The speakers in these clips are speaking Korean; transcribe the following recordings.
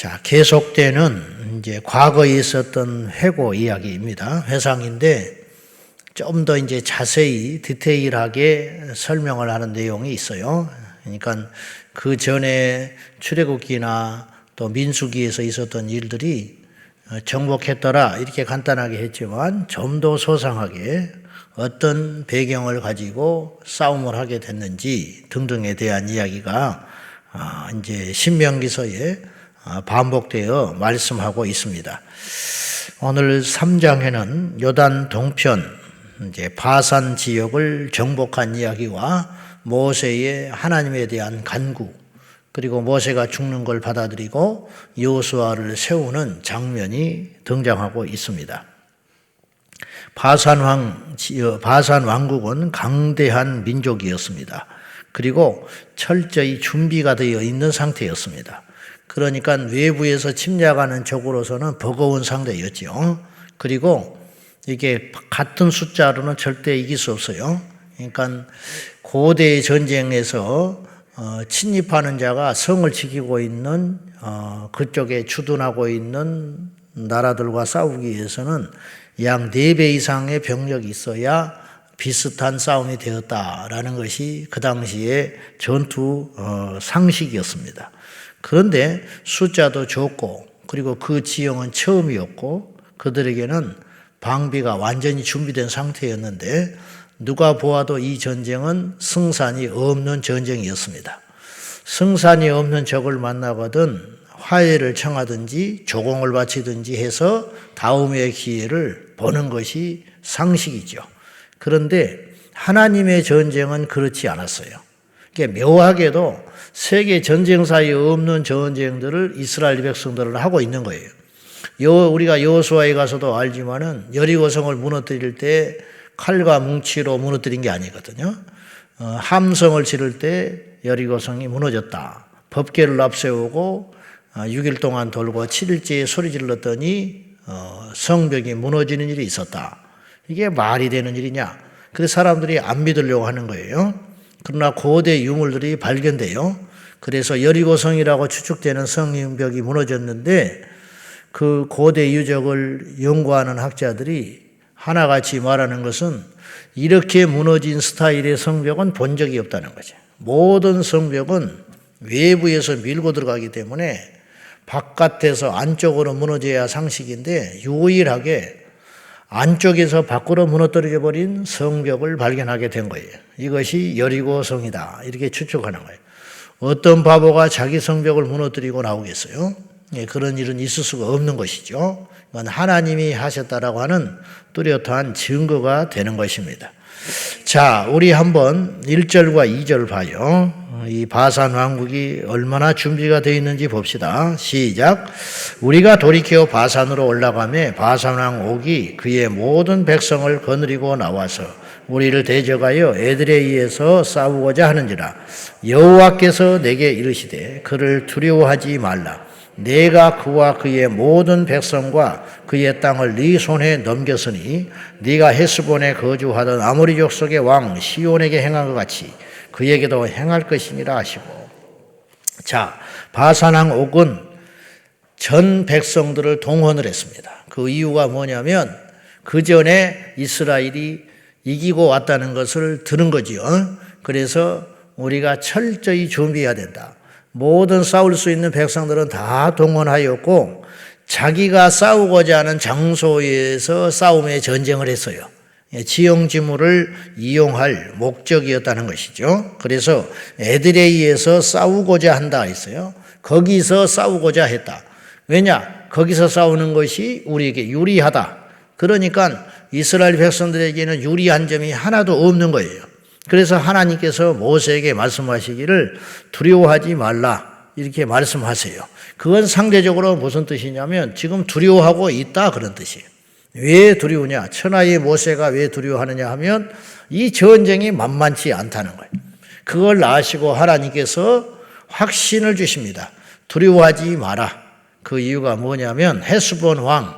자, 계속되는 이제 과거에 있었던 회고 이야기입니다. 회상인데 좀 더 이제 자세히 디테일하게 설명을 하는 내용이 있어요. 그러니까 그 전에 출애굽기나 또 민수기에서 있었던 일들이 정복했더라 이렇게 간단하게 했지만 좀 더 소상하게 어떤 배경을 가지고 싸움을 하게 됐는지 등등에 대한 이야기가 이제 신명기서에 반복되어 말씀하고 있습니다. 오늘 3장에는 요단 동편 이제 바산 지역을 정복한 이야기와 모세의 하나님에 대한 간구, 그리고 모세가 죽는 걸 받아들이고 여호수아를 세우는 장면이 등장하고 있습니다. 바산 왕국은 강대한 민족이었습니다. 그리고 철저히 준비가 되어 있는 상태였습니다. 그러니까 외부에서 침략하는 적으로서는 버거운 상대였죠. 그리고 이게 같은 숫자로는 절대 이길 수 없어요. 그러니까 고대 전쟁에서 침입하는 자가 성을 지키고 있는 그쪽에 주둔하고 있는 나라들과 싸우기 위해서는 약 4배 이상의 병력이 있어야 비슷한 싸움이 되었다라는 것이 그 당시의 전투 상식이었습니다. 그런데 숫자도 적고 그리고 그 지형은 처음이었고 그들에게는 방비가 완전히 준비된 상태였는데 누가 보아도 이 전쟁은 승산이 없는 전쟁이었습니다. 승산이 없는 적을 만나거든 화해를 청하든지 조공을 바치든지 해서 다음의 기회를 보는 것이 상식이죠. 그런데 하나님의 전쟁은 그렇지 않았어요. 그러니까 묘하게도 세계 전쟁사에 없는 전쟁들을 이스라엘 백성들은 하고 있는 거예요. 우리가 여호수아에 가서도 알지만은 여리고성을 무너뜨릴 때 칼과 뭉치로 무너뜨린 게 아니거든요. 함성을 지를 때 여리고성이 무너졌다. 법궤를 앞세우고 6일 동안 돌고 7일째에 소리 질렀더니 성벽이 무너지는 일이 있었다. 이게 말이 되는 일이냐? 그래서 사람들이 안 믿으려고 하는 거예요. 그러나 고대 유물들이 발견돼요. 그래서 여리고성이라고 추측되는 성벽이 무너졌는데 그 고대 유적을 연구하는 학자들이 하나같이 말하는 것은 이렇게 무너진 스타일의 성벽은 본 적이 없다는 거죠. 모든 성벽은 외부에서 밀고 들어가기 때문에 바깥에서 안쪽으로 무너져야 상식인데 유일하게 안쪽에서 밖으로 무너뜨려 버린 성벽을 발견하게 된 거예요. 이것이 여리고성이다 이렇게 추측하는 거예요. 어떤 바보가 자기 성벽을 무너뜨리고 나오겠어요? 그런 일은 있을 수가 없는 것이죠. 이건 하나님이 하셨다라고 하는 뚜렷한 증거가 되는 것입니다. 자, 우리 한번 1절과 2절 봐요. 이 바산 왕국이 얼마나 준비가 되어 있는지 봅시다. 시작. 우리가 돌이켜 바산으로 올라가매 바산 왕 옥이 그의 모든 백성을 거느리고 나와서 우리를 대적하여 에드레이에서 싸우고자 하는지라. 여호와께서 내게 이르시되 그를 두려워하지 말라. 내가 그와 그의 모든 백성과 그의 땅을 네 손에 넘겼으니 네가 헤스본에 거주하던 아모리 족속의 왕 시온에게 행한 것 같이 그에게도 행할 것이니라 하시고. 자, 바산 왕 옥은 전 백성들을 동원을 했습니다. 그 이유가 뭐냐면 그 전에 이스라엘이 이기고 왔다는 것을 들은 거지요. 그래서 우리가 철저히 준비해야 된다. 모든 싸울 수 있는 백성들은 다 동원하였고 자기가 싸우고자 하는 장소에서 싸움의 전쟁을 했어요. 지형지물을 이용할 목적이었다는 것이죠. 그래서 에드레이에서 싸우고자 한다 했어요. 거기서 싸우고자 했다. 왜냐? 거기서 싸우는 것이 우리에게 유리하다. 그러니까 이스라엘 백성들에게는 유리한 점이 하나도 없는 거예요. 그래서 하나님께서 모세에게 말씀하시기를 두려워하지 말라 이렇게 말씀하세요. 그건 상대적으로 무슨 뜻이냐면 지금 두려워하고 있다 그런 뜻이에요. 왜 두려우냐? 천하의 모세가 왜 두려워하느냐 하면 이 전쟁이 만만치 않다는 거예요. 그걸 아시고 하나님께서 확신을 주십니다. 두려워하지 마라. 그 이유가 뭐냐면 헤스본 왕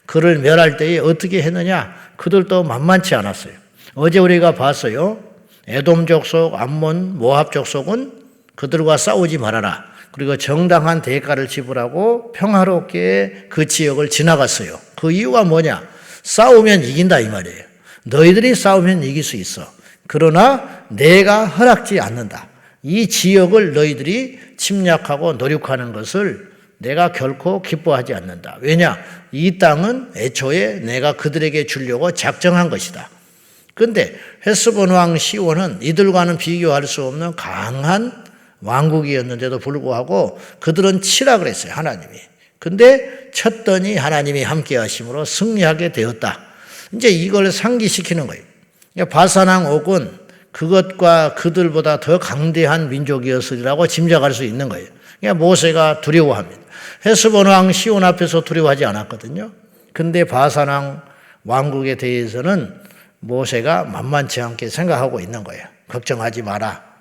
그를 멸할 때에 어떻게 했느냐? 그들도 만만치 않았어요. 어제 우리가 봤어요. 에돔 족속, 암몬, 모압 족속은 그들과 싸우지 말아라. 그리고 정당한 대가를 지불하고 평화롭게 그 지역을 지나갔어요. 그 이유가 뭐냐? 싸우면 이긴다 이 말이에요. 너희들이 싸우면 이길 수 있어. 그러나 내가 허락지 않는다. 이 지역을 너희들이 침략하고 노력하는 것을 내가 결코 기뻐하지 않는다. 왜냐? 이 땅은 애초에 내가 그들에게 주려고 작정한 것이다. 그런데 헤스본 왕 시온은 이들과는 비교할 수 없는 강한 왕국이었는데도 불구하고 그들은 치라 그랬어요, 하나님이. 근데 쳤더니 하나님이 함께 하심으로 승리하게 되었다. 이제 이걸 상기시키는 거예요. 바산왕 옥은 그것과 그들보다 더 강대한 민족이었으리라고 짐작할 수 있는 거예요. 그러니까 모세가 두려워합니다. 헤스본 왕 시온 앞에서 두려워하지 않았거든요. 근데 바산왕 왕국에 대해서는 모세가 만만치 않게 생각하고 있는 거예요. 걱정하지 마라.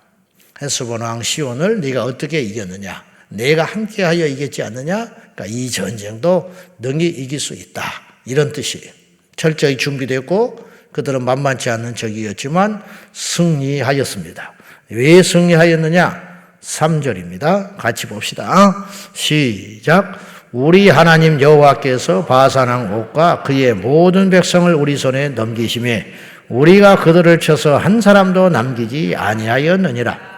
헤스본 왕 시온을 네가 어떻게 이겼느냐? 내가 함께하여 이겼지 않느냐? 그러니까 이 전쟁도 능히 이길 수 있다. 이런 뜻이에요. 철저히 준비됐고 그들은 만만치 않은 적이었지만 승리하였습니다. 왜 승리하였느냐? 3절입니다. 같이 봅시다. 시작. 우리 하나님 여호와께서 바산왕 옥과 그의 모든 백성을 우리 손에 넘기심에 우리가 그들을 쳐서 한 사람도 남기지 아니하였느니라.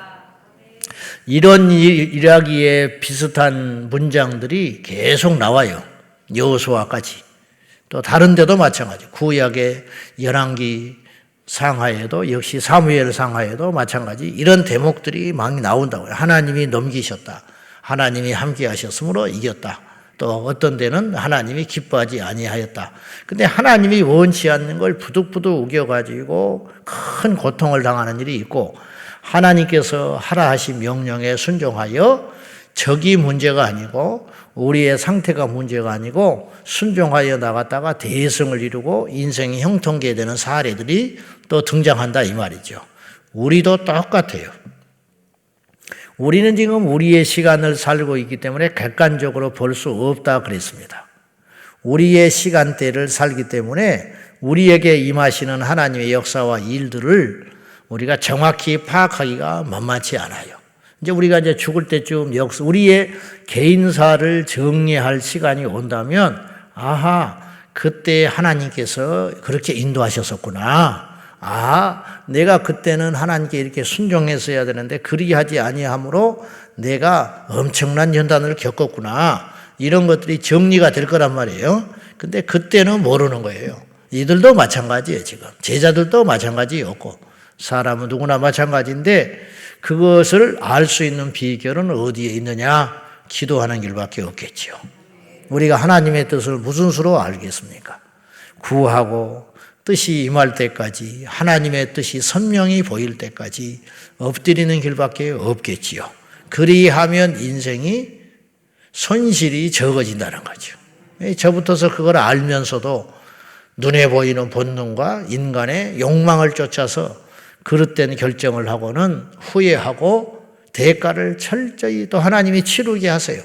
이런 이야기에 비슷한 문장들이 계속 나와요. 여호수아까지. 또 다른 데도 마찬가지. 구약의 열왕기 상하에도 역시 사무엘 상하에도 마찬가지 이런 대목들이 많이 나온다고요. 하나님이 넘기셨다. 하나님이 함께 하셨으므로 이겼다. 또 어떤 데는 하나님이 기뻐하지 아니하였다. 근데 하나님이 원치 않는 걸 부득부득 우겨가지고 큰 고통을 당하는 일이 있고 하나님께서 하라 하신 명령에 순종하여 적이 문제가 아니고 우리의 상태가 문제가 아니고 순종하여 나갔다가 대성을 이루고 인생이 형통케 되는 사례들이 또 등장한다 이 말이죠. 우리도 똑같아요. 우리는 지금 우리의 시간을 살고 있기 때문에 객관적으로 볼 수 없다 그랬습니다. 우리의 시간대를 살기 때문에 우리에게 임하시는 하나님의 역사와 일들을 우리가 정확히 파악하기가 만만치 않아요. 이제 우리가 이제 죽을 때쯤 우리의 개인사를 정리할 시간이 온다면, 아하, 그때 하나님께서 그렇게 인도하셨었구나. 내가 그때는 하나님께 이렇게 순종했어야 되는데 그리하지 아니함으로 내가 엄청난 연단을 겪었구나. 이런 것들이 정리가 될 거란 말이에요. 근데 그때는 모르는 거예요. 이들도 마찬가지예요, 지금. 제자들도 마찬가지였고, 사람은 누구나 마찬가지인데 그것을 알 수 있는 비결은 어디에 있느냐? 기도하는 길밖에 없겠지요. 우리가 하나님의 뜻을 무슨 수로 알겠습니까? 구하고 뜻이 임할 때까지, 하나님의 뜻이 선명히 보일 때까지 엎드리는 길밖에 없겠지요. 그리하면 인생이 손실이 적어진다는 거죠. 저부터서 그걸 알면서도 눈에 보이는 본능과 인간의 욕망을 쫓아서 그릇된 결정을 하고는 후회하고 대가를 철저히 또 하나님이 치르게 하세요.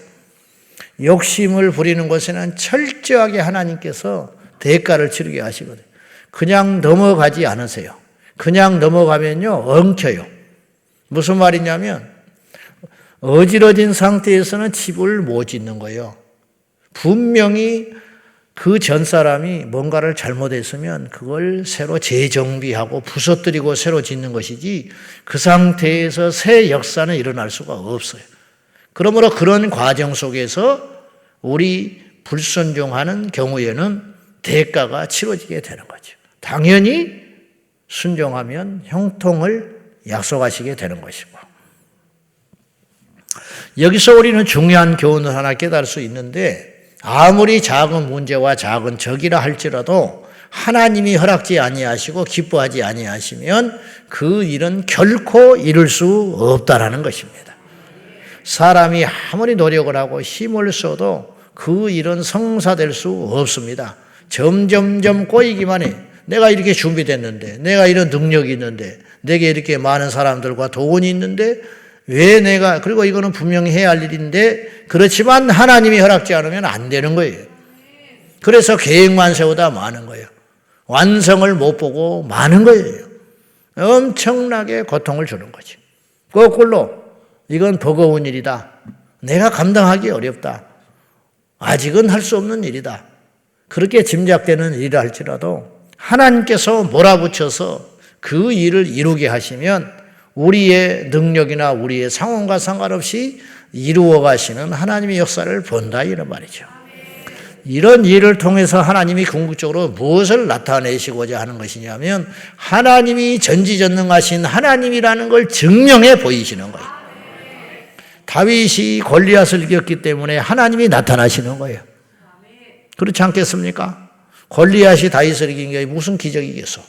욕심을 부리는 것에는 철저하게 하나님께서 대가를 치르게 하시거든요. 그냥 넘어가지 않으세요. 그냥 넘어가면요, 엉켜요. 무슨 말이냐면 어지러진 상태에서는 집을 못 짓는 거예요. 분명히 그 전 사람이 뭔가를 잘못했으면 그걸 새로 재정비하고 부서뜨리고 새로 짓는 것이지 그 상태에서 새 역사는 일어날 수가 없어요. 그러므로 그런 과정 속에서 우리 불순종하는 경우에는 대가가 치러지게 되는 거죠. 당연히 순종하면 형통을 약속하시게 되는 것이고. 여기서 우리는 중요한 교훈을 하나 깨달을 수 있는데, 아무리 작은 문제와 작은 적이라 할지라도 하나님이 허락지 아니하시고 기뻐하지 아니하시면 그 일은 결코 이룰 수 없다라는 것입니다. 사람이 아무리 노력을 하고 힘을 써도 그 일은 성사될 수 없습니다. 점점점 꼬이기만 해. 내가 이렇게 준비됐는데, 내가 이런 능력이 있는데, 내게 이렇게 많은 사람들과 돈이 있는데 왜 내가, 그리고 이거는 분명히 해야 할 일인데, 그렇지만 하나님이 허락지 않으면 안 되는 거예요. 그래서 계획만 세우다 마는 거예요. 완성을 못 보고 마는 거예요. 엄청나게 고통을 주는 거지. 거꾸로 이건 버거운 일이다. 내가 감당하기 어렵다. 아직은 할 수 없는 일이다. 그렇게 짐작되는 일이라 할지라도 하나님께서 몰아붙여서 그 일을 이루게 하시면 우리의 능력이나 우리의 상황과 상관없이 이루어 가시는 하나님의 역사를 본다 이런 말이죠. 이런 일을 통해서 하나님이 궁극적으로 무엇을 나타내시고자 하는 것이냐면 하나님이 전지전능하신 하나님이라는 걸 증명해 보이시는 거예요. 다윗이 골리앗을 이겼기 때문에 하나님이 나타나시는 거예요. 그렇지 않겠습니까? 골리앗이 다윗을 이긴 게 무슨 기적이겠어.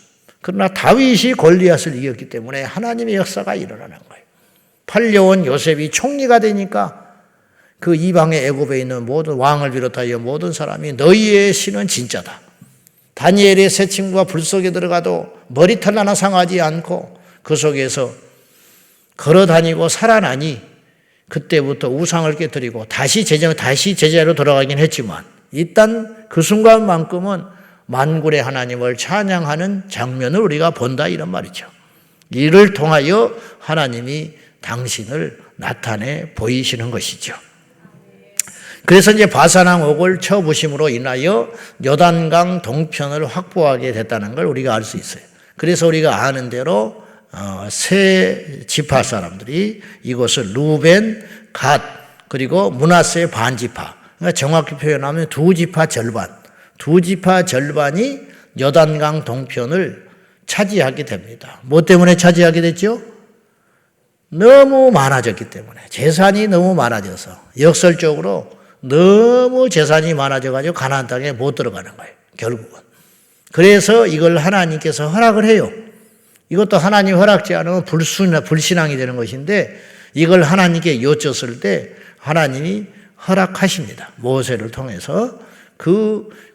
그러나 다윗이 골리앗을 이겼기 때문에 하나님의 역사가 일어나는 거예요. 팔려온 요셉이 총리가 되니까 그 이방의 애굽에 있는 모든 왕을 비롯하여 모든 사람이 너희의 신은 진짜다. 다니엘의 새 친구가 불 속에 들어가도 머리털 하나 상하지 않고 그 속에서 걸어다니고 살아나니 그때부터 우상을 깨뜨리고 다시 제자로 돌아가긴 했지만 일단 그 순간만큼은 만군의 하나님을 찬양하는 장면을 우리가 본다 이런 말이죠. 이를 통하여 하나님이 당신을 나타내 보이시는 것이죠. 그래서 이제 바산왕 옥을 쳐부심으로 인하여 요단강 동편을 확보하게 됐다는 걸 우리가 알 수 있어요. 그래서 우리가 아는 대로 세 지파 사람들이 이곳을 루벤, 갓 그리고 므낫세의 반지파, 그러니까 정확히 표현하면 두 지파 절반이 요단강 동편을 차지하게 됩니다. 뭐 때문에 차지하게 됐죠? 너무 많아졌기 때문에. 재산이 너무 많아져서 역설적으로 너무 재산이 많아져가지고 가나안 땅에 못 들어가는 거예요. 결국은. 그래서 이걸 하나님께서 허락을 해요. 이것도 하나님 허락지 않으면 불신앙이 되는 것인데 이걸 하나님께 여쭸을 때 하나님이 허락하십니다. 모세를 통해서.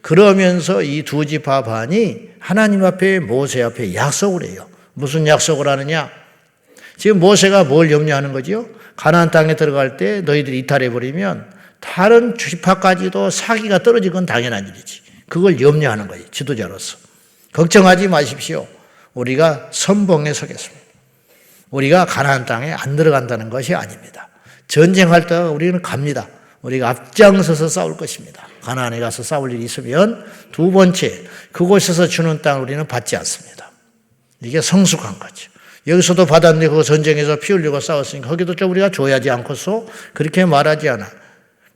그러면서 이 두 지파 반이 하나님 앞에 모세 앞에 약속을 해요. 무슨 약속을 하느냐? 지금 모세가 뭘 염려하는 거죠? 가나안 땅에 들어갈 때 너희들이 이탈해버리면 다른 지파까지도 사기가 떨어질 건 당연한 일이지. 그걸 염려하는 거예요. 지도자로서. 걱정하지 마십시오. 우리가 선봉에 서겠습니다. 우리가 가나안 땅에 안 들어간다는 것이 아닙니다. 전쟁할 때 우리는 갑니다. 우리가 앞장서서 싸울 것입니다. 가나안에 가서 싸울 일이 있으면 두 번째, 그곳에서 주는 땅을 우리는 받지 않습니다. 이게 성숙한 거죠. 여기서도 받았는데 그 전쟁에서 피 흘리고 싸웠으니까 거기도 좀 우리가 줘야지 않고서 그렇게 말하지 않아.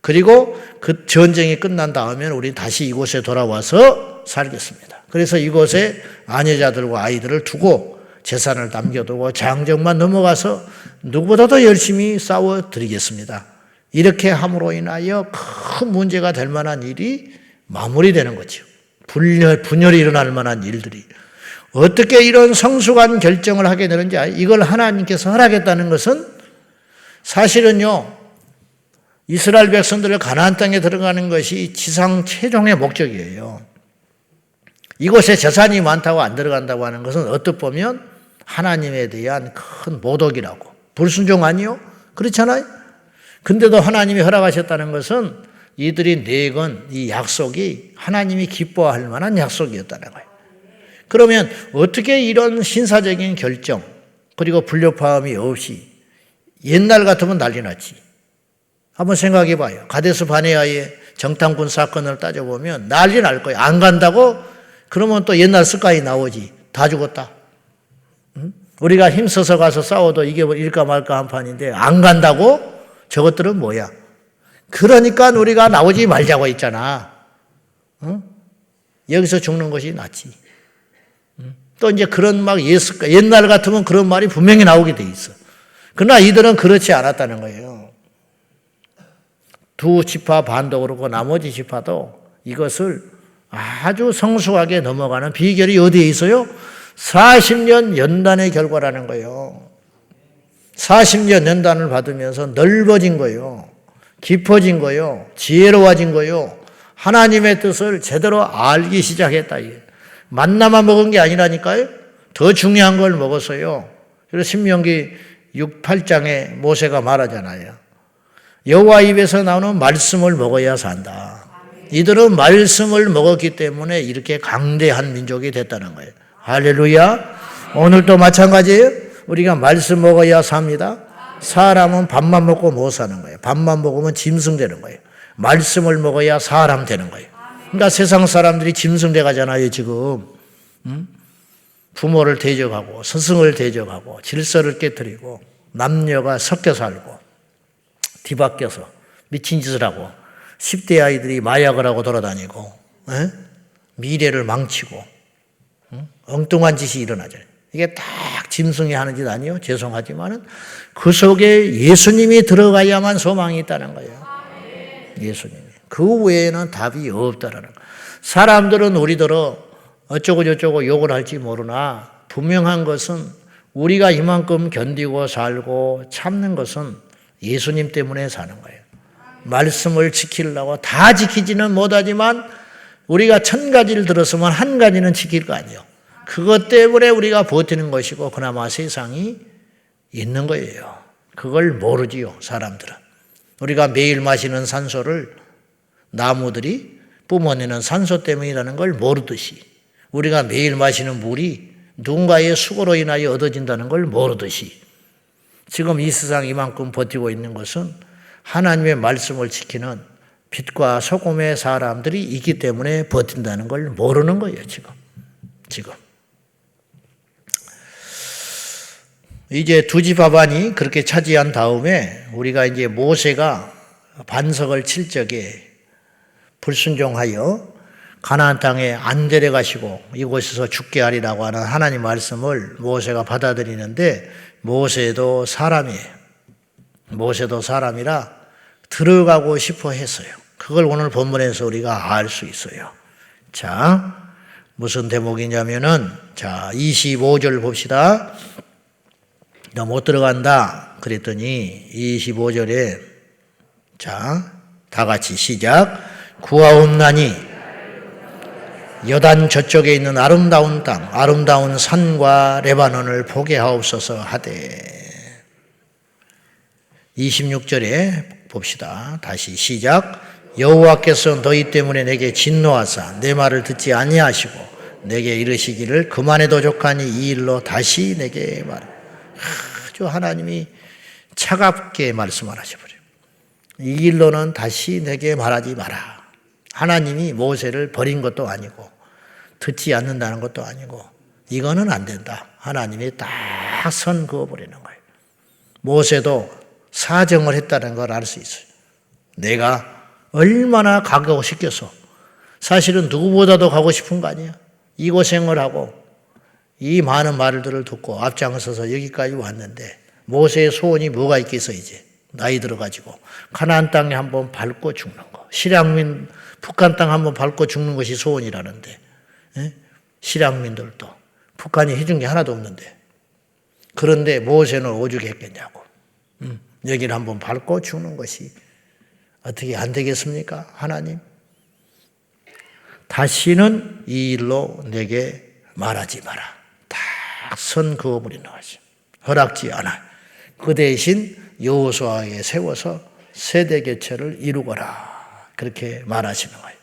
그리고 그 전쟁이 끝난 다음에 우리 다시 이곳에 돌아와서 살겠습니다. 그래서 이곳에 아내자들과 아이들을 두고 재산을 남겨두고 장정만 넘어가서 누구보다도 열심히 싸워드리겠습니다. 이렇게 함으로 인하여 큰 문제가 될 만한 일이 마무리되는 거죠. 분열이 일어날 만한 일들이. 어떻게 이런 성숙한 결정을 하게 되는지 이걸 하나님께서 허락했다는 것은 사실은요. 이스라엘 백성들을 가나안 땅에 들어가는 것이 지상 최종의 목적이에요. 이곳에 재산이 많다고 안 들어간다고 하는 것은 어떻게 보면 하나님에 대한 큰 모독이라고. 불순종 아니요? 그렇잖아요? 근데도 하나님이 허락하셨다는 것은 이들이 내건 이 약속이 하나님이 기뻐할 만한 약속이었다는 거예요. 그러면 어떻게 이런 신사적인 결정 그리고 불협화음이 없이 옛날 같으면 난리 났지. 한번 생각해 봐요. 가데스 바네아의 정탐꾼 사건을 따져보면 난리 날 거예요. 안 간다고? 그러면 또 옛날 습관이 나오지. 다 죽었다. 응? 우리가 힘써서 가서 싸워도 이게 일까 말까 한 판인데 안 간다고? 저것들은 뭐야? 그러니까 우리가 나오지 말자고 했잖아. 응? 여기서 죽는 것이 낫지. 응? 또 이제 그런 막 옛날 같으면 그런 말이 분명히 나오게 돼 있어. 그러나 이들은 그렇지 않았다는 거예요. 두 지파 반도 그렇고 나머지 지파도 이것을 아주 성숙하게 넘어가는 비결이 어디에 있어요? 40년 연단의 결과라는 거예요. 40년 연단을 받으면서 넓어진 거예요. 깊어진 거예요. 지혜로워진 거예요. 하나님의 뜻을 제대로 알기 시작했다. 만나만 먹은 게 아니라니까요. 더 중요한 걸 먹었어요. 그래서 신명기 6, 8장에 모세가 말하잖아요. 여호와 입에서 나오는 말씀을 먹어야 산다. 이들은 말씀을 먹었기 때문에 이렇게 강대한 민족이 됐다는 거예요. 할렐루야. 오늘도 마찬가지예요. 우리가 말씀 먹어야 삽니다. 사람은 밥만 먹고 못 사는 거예요. 밥만 먹으면 짐승되는 거예요. 말씀을 먹어야 사람 되는 거예요. 그러니까 세상 사람들이 짐승돼 가잖아요, 지금. 부모를 대적하고 스승을 대적하고 질서를 깨뜨리고 남녀가 섞여 살고 뒤바뀌어서 미친 짓을 하고 10대 아이들이 마약을 하고 돌아다니고 미래를 망치고 엉뚱한 짓이 일어나죠. 이게 딱 짐승이 하는 짓 아니에요? 죄송하지만은 그 속에 예수님이 들어가야만 소망이 있다는 거예요. 예수님이. 그 외에는 답이 없다라는 거예요. 사람들은 우리더러 어쩌고 저쩌고 욕을 할지 모르나 분명한 것은 우리가 이만큼 견디고 살고 참는 것은 예수님 때문에 사는 거예요. 말씀을 지키려고 다 지키지는 못하지만 우리가 1000가지를 들었으면 한 가지는 지킬 거 아니에요. 그것 때문에 우리가 버티는 것이고 그나마 세상이 있는 거예요. 그걸 모르지요, 사람들은. 우리가 매일 마시는 산소를 나무들이 뿜어내는 산소 때문이라는 걸 모르듯이 우리가 매일 마시는 물이 누군가의 수고로 인하여 얻어진다는 걸 모르듯이 지금 이 세상 이만큼 버티고 있는 것은 하나님의 말씀을 지키는 빛과 소금의 사람들이 있기 때문에 버틴다는 걸 모르는 거예요, 지금. 이제 두 집 하반이 그렇게 차지한 다음에 우리가 이제 모세가 반석을 칠 적에 불순종하여 가나안 땅에 안 데려가시고 이곳에서 죽게 하리라고 하는 하나님 말씀을 모세가 받아들이는데 모세도 사람이에요. 모세도 사람이라 들어가고 싶어 했어요. 그걸 오늘 본문에서 우리가 알 수 있어요. 자, 무슨 대목이냐면은 자, 25절 봅시다. 너 못 들어간다 그랬더니 25절에 자, 다 같이 시작. 구하옵나니 여단 저쪽에 있는 아름다운 땅, 아름다운 산과 레바논을 보게 하옵소서 하되 26절에 봅시다. 다시 시작. 여호와께서 너희 때문에 내게 진노하사 내 말을 듣지 아니하시고 내게 이르시기를 그만해도 족하니 이 일로 다시 내게 말하라. 아주 하나님이 차갑게 말씀을 하셔버려요. 이 일로는 다시 내게 말하지 마라. 하나님이 모세를 버린 것도 아니고 듣지 않는다는 것도 아니고 이거는 안 된다. 하나님이 딱 선 그어버리는 거예요. 모세도 사정을 했다는 걸 알 수 있어요. 내가 얼마나 가고 싶겠어. 사실은 누구보다도 가고 싶은 거 아니야. 이 고생을 하고 이 많은 말들을 듣고 앞장서서 여기까지 왔는데 모세의 소원이 뭐가 있겠어. 이제 나이 들어가지고 가나안 땅에 한번 밟고 죽는 거. 실향민 북한 땅 한번 밟고 죽는 것이 소원이라는데 실향민들도 북한이 해준 게 하나도 없는데 그런데 모세는 오죽했겠냐고. 여기를 한번 밟고 죽는 것이 어떻게 안 되겠습니까? 하나님 다시는 이 일로 내게 말하지 마라. 다 선 그어버리는 거지. 허락지 않아. 그 대신 여호수아에게 세워서 세대 교체를 이루거라. 그렇게 말하시는 거예요.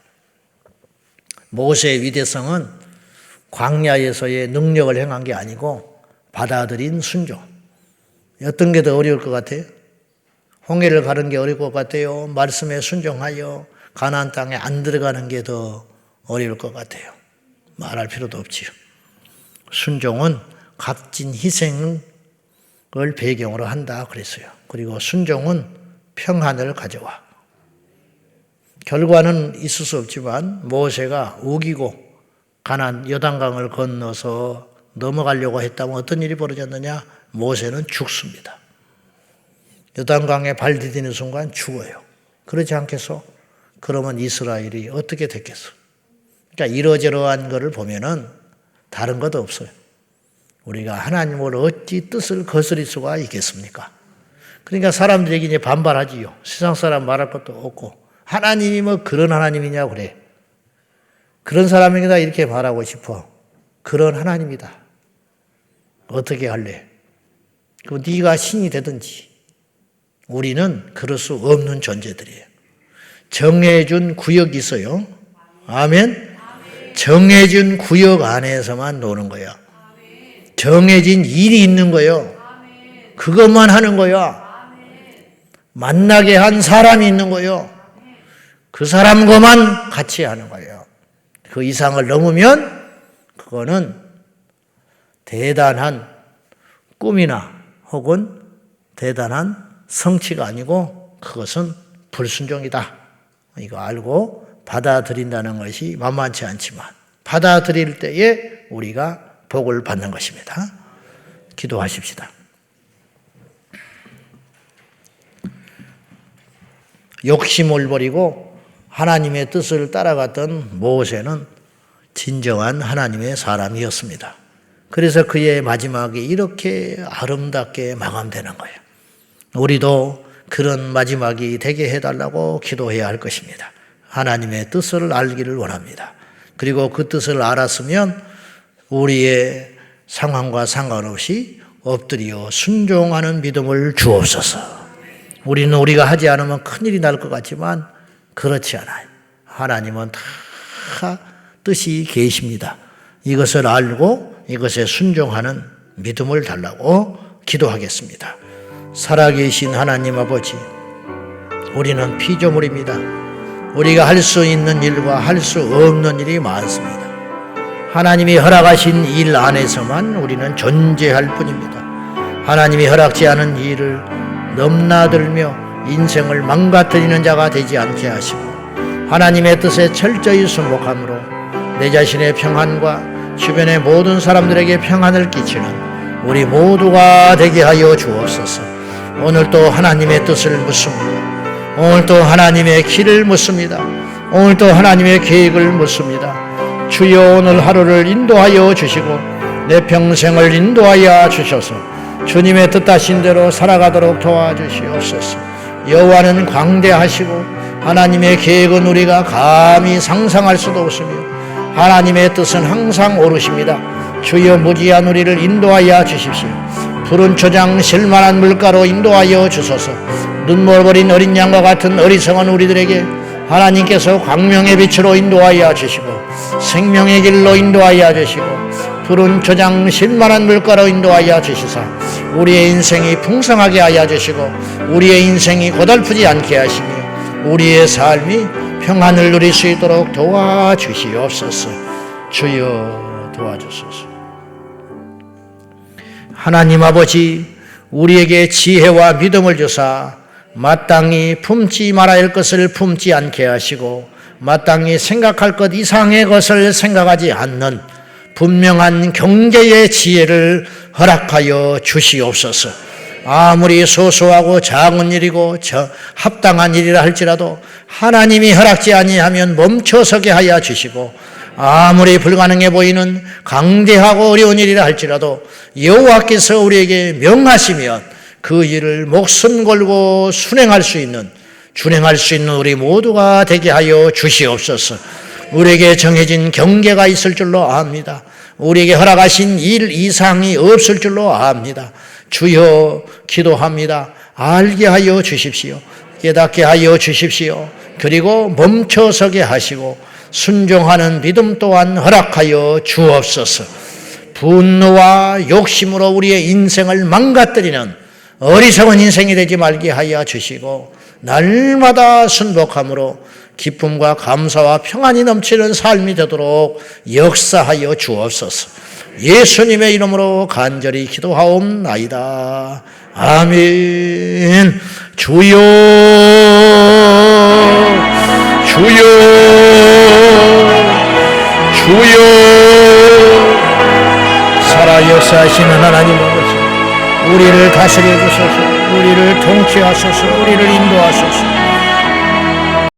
모세의 위대성은 광야에서의 능력을 행한 게 아니고 받아들인 순종. 어떤 게 더 어려울 것 같아요? 홍해를 가는 게 어려울 것 같아요? 말씀에 순종하여 가나안 땅에 안 들어가는 게 더 어려울 것 같아요? 말할 필요도 없지요. 순종은 값진 희생을 배경으로 한다 그랬어요. 그리고 순종은 평안을 가져와. 결과는 있을 수 없지만 모세가 우기고 가나안 요단강을 건너서 넘어가려고 했다면 어떤 일이 벌어졌느냐? 모세는 죽습니다. 요단강에 발 디디는 순간 죽어요. 그렇지 않겠어? 그러면 이스라엘이 어떻게 됐겠어? 그러니까 이러저러한 것을 보면은 다른 것도 없어요. 우리가 하나님을 어찌 뜻을 거스릴 수가 있겠습니까? 그러니까 사람들에게 이제 반발하지요. 세상 사람 말할 것도 없고 하나님이 뭐 그런 하나님이냐 그래. 그런 사람에게다 이렇게 말하고 싶어. 그런 하나님이다. 어떻게 할래? 그럼 네가 신이 되든지. 우리는 그럴 수 없는 존재들이에요. 정해준 구역이 있어요. 아멘? 정해진 구역 안에서만 노는 거야. 정해진 일이 있는 거예요. 그것만 하는 거야. 만나게 한 사람이 있는 거예요. 그 사람과만 같이 하는 거예요. 그 이상을 넘으면 그거는 대단한 꿈이나 혹은 대단한 성취가 아니고 그것은 불순종이다. 이거 알고 받아들인다는 것이 만만치 않지만 받아들일 때에 우리가 복을 받는 것입니다. 기도하십시다. 욕심을 버리고 하나님의 뜻을 따라갔던 모세는 진정한 하나님의 사람이었습니다. 그래서 그의 마지막이 이렇게 아름답게 마감되는 거예요. 우리도 그런 마지막이 되게 해달라고 기도해야 할 것입니다. 하나님의 뜻을 알기를 원합니다. 그리고 그 뜻을 알았으면 우리의 상황과 상관없이 엎드려 순종하는 믿음을 주옵소서. 우리는 우리가 하지 않으면 큰일이 날 것 같지만 그렇지 않아요. 하나님은 다 뜻이 계십니다. 이것을 알고 이것에 순종하는 믿음을 달라고 기도하겠습니다. 살아계신 하나님 아버지, 우리는 피조물입니다. 우리가 할 수 있는 일과 할 수 없는 일이 많습니다. 하나님이 허락하신 일 안에서만 우리는 존재할 뿐입니다. 하나님이 허락지 않은 일을 넘나들며 인생을 망가뜨리는 자가 되지 않게 하시고 하나님의 뜻에 철저히 순복함으로 내 자신의 평안과 주변의 모든 사람들에게 평안을 끼치는 우리 모두가 되게 하여 주옵소서. 오늘도 하나님의 뜻을 묻습니다. 오늘도 하나님의 길을 묻습니다. 오늘도 하나님의 계획을 묻습니다. 주여 오늘 하루를 인도하여 주시고 내 평생을 인도하여 주셔서 주님의 뜻하신 대로 살아가도록 도와주시옵소서. 여호와는 광대하시고 하나님의 계획은 우리가 감히 상상할 수도 없으며 하나님의 뜻은 항상 옳으십니다. 주여 무지한 우리를 인도하여 주십시오. 푸른 초장 실만한 물가로 인도하여 주소서. 눈물 버린 어린 양과 같은 어리석은 우리들에게 하나님께서 광명의 빛으로 인도하여 주시고 생명의 길로 인도하여 주시고 푸른 초장 실만한 물가로 인도하여 주시사 우리의 인생이 풍성하게 하여 주시고 우리의 인생이 고달프지 않게 하시며 우리의 삶이 평안을 누릴 수 있도록 도와주시옵소서. 주여 도와주소서. 하나님 아버지, 우리에게 지혜와 믿음을 주사 마땅히 품지 말아야 할 것을 품지 않게 하시고 마땅히 생각할 것 이상의 것을 생각하지 않는 분명한 경계의 지혜를 허락하여 주시옵소서. 아무리 소소하고 작은 일이고 합당한 일이라 할지라도 하나님이 허락지 아니하면 멈춰서게 하여 주시고 아무리 불가능해 보이는 강대하고 어려운 일이라 할지라도 여호와께서 우리에게 명하시면 그 일을 목숨 걸고 준행할 수 있는 우리 모두가 되게 하여 주시옵소서. 우리에게 정해진 경계가 있을 줄로 압니다. 우리에게 허락하신 일 이상이 없을 줄로 압니다. 주여 기도합니다. 알게 하여 주십시오. 깨닫게 하여 주십시오. 그리고 멈춰서게 하시고 순종하는 믿음 또한 허락하여 주옵소서. 분노와 욕심으로 우리의 인생을 망가뜨리는 어리석은 인생이 되지 말게 하여 주시고 날마다 순복함으로 기쁨과 감사와 평안이 넘치는 삶이 되도록 역사하여 주옵소서. 예수님의 이름으로 간절히 기도하옵나이다. 아멘. 주여 주여 주여. 살아 역사하시는 하나님 아버지, 우리를 다스려 주소서. 우리를 통치하소서. 우리를 인도하소서.